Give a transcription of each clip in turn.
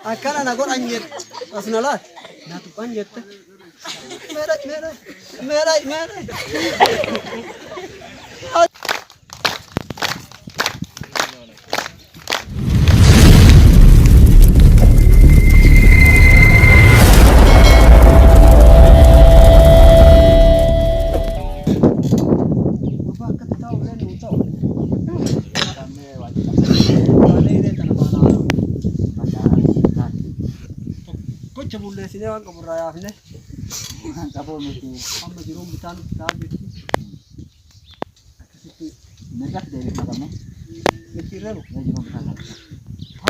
Akkana na godhan jette asuma laal na tuqan jette meera meera meera meera. Bulle sini waan qabu irraa yaafne qaboo miti amma jiruun bitaan bitaa jirti akkasitti nagas deebiin qabame mitiirreeru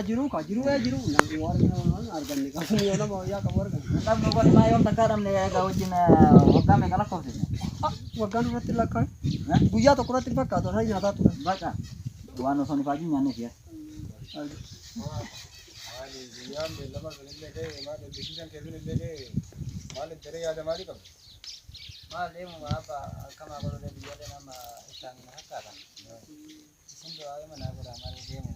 jiruun bitaan jiru namni waan arganne qabu yoo nama wayyaa qabu arganne namni walmaa yoom takkaa dhabne egaa wajjin waggaa meeqa lakkoofsine waggaan irratti lakkaan guyyaa tokko irratti fakkaatu irraa nyaataa ture baqa waan osoo nifaajii nyaanne siya Yam lama gulille ke mal decision ke gulille ke mal tere ya jamari kam mal lemu apa kama kalau dia dia nama istang hakara sindo ay mana gora mal lemu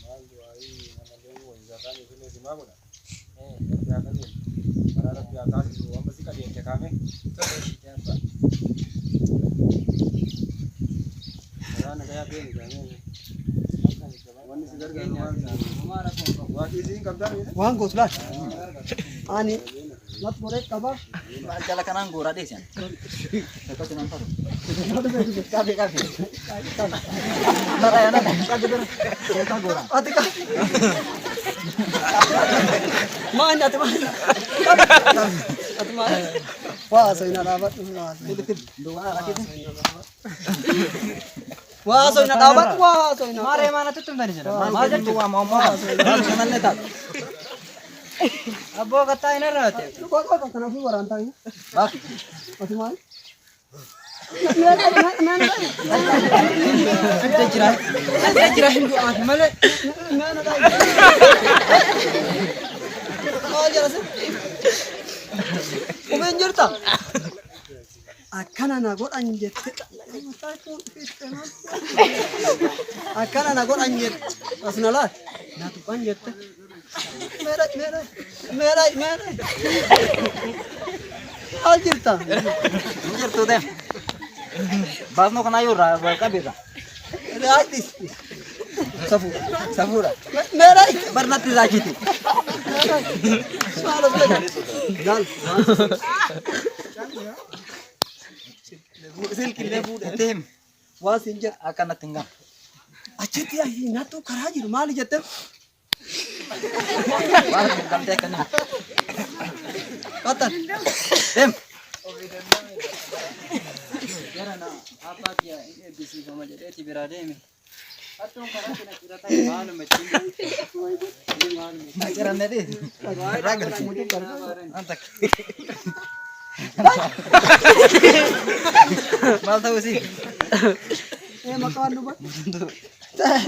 mal do ay mana lemu zakan itu di mana ya kan ni para ya kan itu am basi ka dia kame to shi ya ba ana kaya ke ni kame waan gosla ani mat more kaba jala kanan gora deh sian ko tenan paru kabe kabe nara ya nara kabe ka gora atika mana teman atma wah soina rabat dua rakit wah soina dapat wah soina mare mana tutum dari sana maja tua mau sana neta abo kata ini rate kok kana fu warantang bak masih mal ante jirah hindu ah male oh jara se komen jerta akkana na godhan jette akkana na godhan jette asna la na tuqan jette meera meera meera meera al jirta jirtu dem basno kana yura kabira ratis safura meera barnati zakiti salo dal silki lebu etem wasinja akan tinggal acheti ahi na to karaji mali jette wala kan te kana katan dem jarana apa dia ini bisi sama jadi ti berade mi atong karaji na kirata malu metin ini malu ajaran nade raga mutu kar antak mal tahu sih makan dulu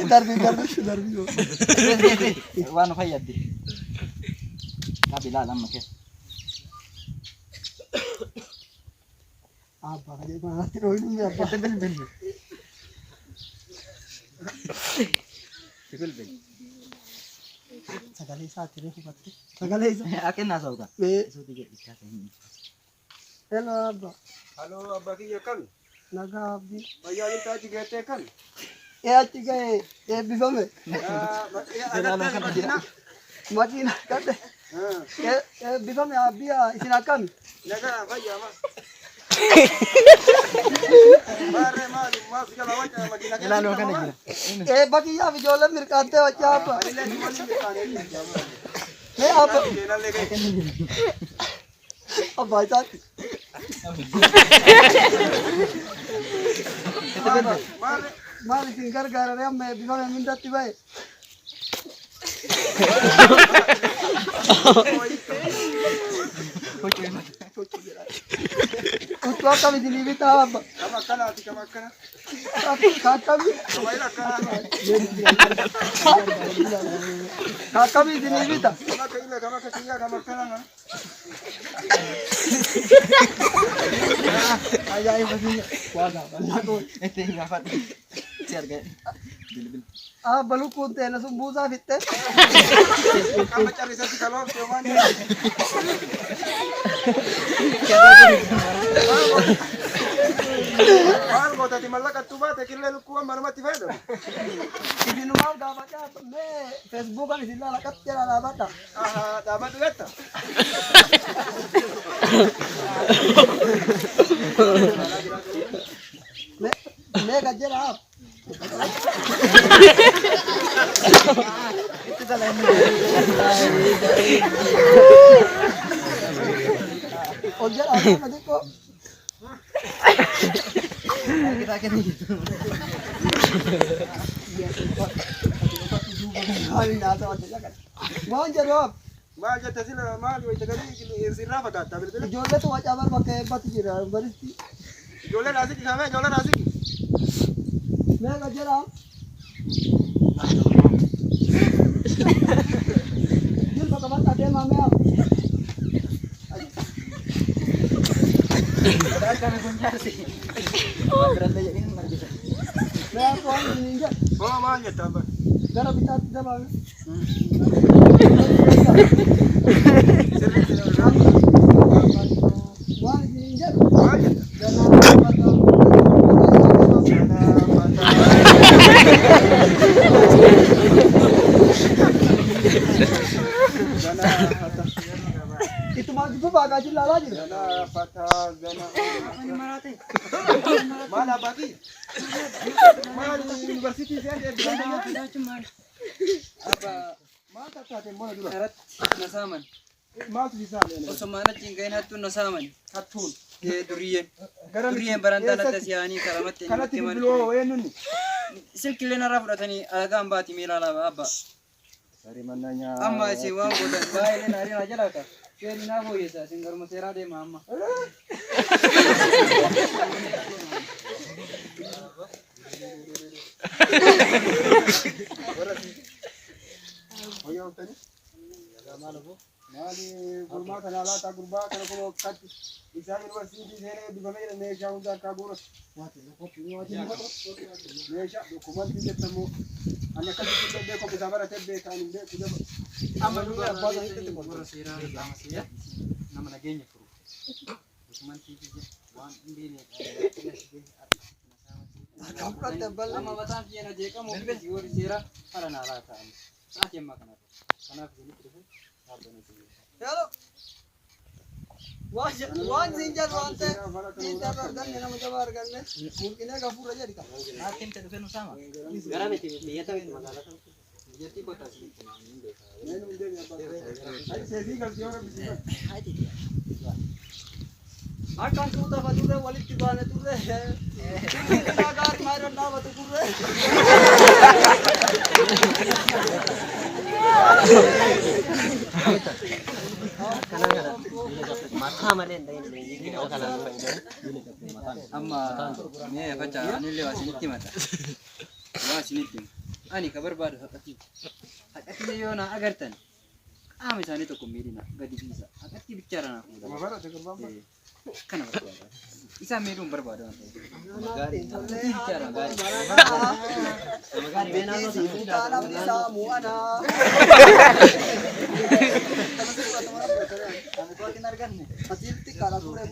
darbi wan fayad di kabila lam ke apa aja mana tiro ini apa bel sagale sa tire hubat sagale aken na sauka so dige ikka hello abba ki yakan naga abdi bhaiya ये ताज गए थे कल ये आज गए ये बिफमे मदीना कर दे ये बिफमे आप भी इतना कम naga भैया मारे मास चला वचा मदीना के लालो का नहीं ए बाकी या विजोले मिरकाते वचा आप मैं आप अब भाई साहब मार सिंगर कर रहे हैं मैं बिना में मिल जाती भाई उसको कभी दिली भी था अब कमा कभी कभी दिली भी था आया ये बस वादा को ऐसे ही आफत चल गए आ बलू कूदते ना सुबुजा फिरते Kamu cari sesi kalau cuman. Mal kau tadi malah kat tuba tak kira lu kuam mana mati faham. Hindi naman dapat ka. Facebook kan sila lakat kaya dapat ka. Dapat tu kata. Le gajer आप. Itu salah ini. Ojar apa nanti kok? Kita kini gitu. Hari nasa aja kan. Mau jawab. Mal jatuh sih lah mal itu kali irsi rafa kata betul. Jodoh tuh aja bar pakai batu jira baristi. Jolan nasi kita mana jolan nasi. मैं गजर आप दिल भगवान आते मामे आप मैं आपको नहीं Oh mal jatuh apa? जरा बिता दे मामे वहाँ नहीं Mal jatuh. itu mau juga bagasi lala aja. Gana patah gana. Mana bagi? Mana universiti saya dia bilang cuma apa mana tak mana dulu. syarat nasaman Mana tu bisa ni. osomana cinggain hatu nasaman Hatun. ke durian Garam durian baranta na tasyani karamat Kana ti bilo wenu ni. silkile na rafudatani aga ambati milala abba Dari mananya. amma si wa godan baile na rina jalaka keri na boye sa singar musera de mamma Hoyo tani. Mali gurma kana la ta gurba kana ko kat bisa university sene dibame ne jaunda ka guru. Nesha dokument din tamo ana kan din ko bisa bara tebbe kan de kuda. Amma juga apa yang itu guru sira sama sia nama nagenya furu dokumen tiji wan indi ne kamu kan tebal amma batan kiyana je ka mo be guru sira para na la ta saat yang makan apa kana sini terus Hello. Wan zinjar wante zinjar organ nena mencoba organnya mungkin agak pura jadi kan. akin telepon sama gara beti lihat itu masalah kan jadi kota sini Nenu din ya ba. Ai sesi gal diora bisa. akan tuta badure walit tibane tude nagar maro na batu kurre amma me baca ani lewa sinitti mata wa sinitti ani kabar badu hakati hakati yona agartan ami sani to kumidina gadi bisa hakati bicara na kuda Mabara te gurba. kana barbada isa merum barbada bicara gadi dalam bisa muana kami ko kinargan ni atilti kala kurre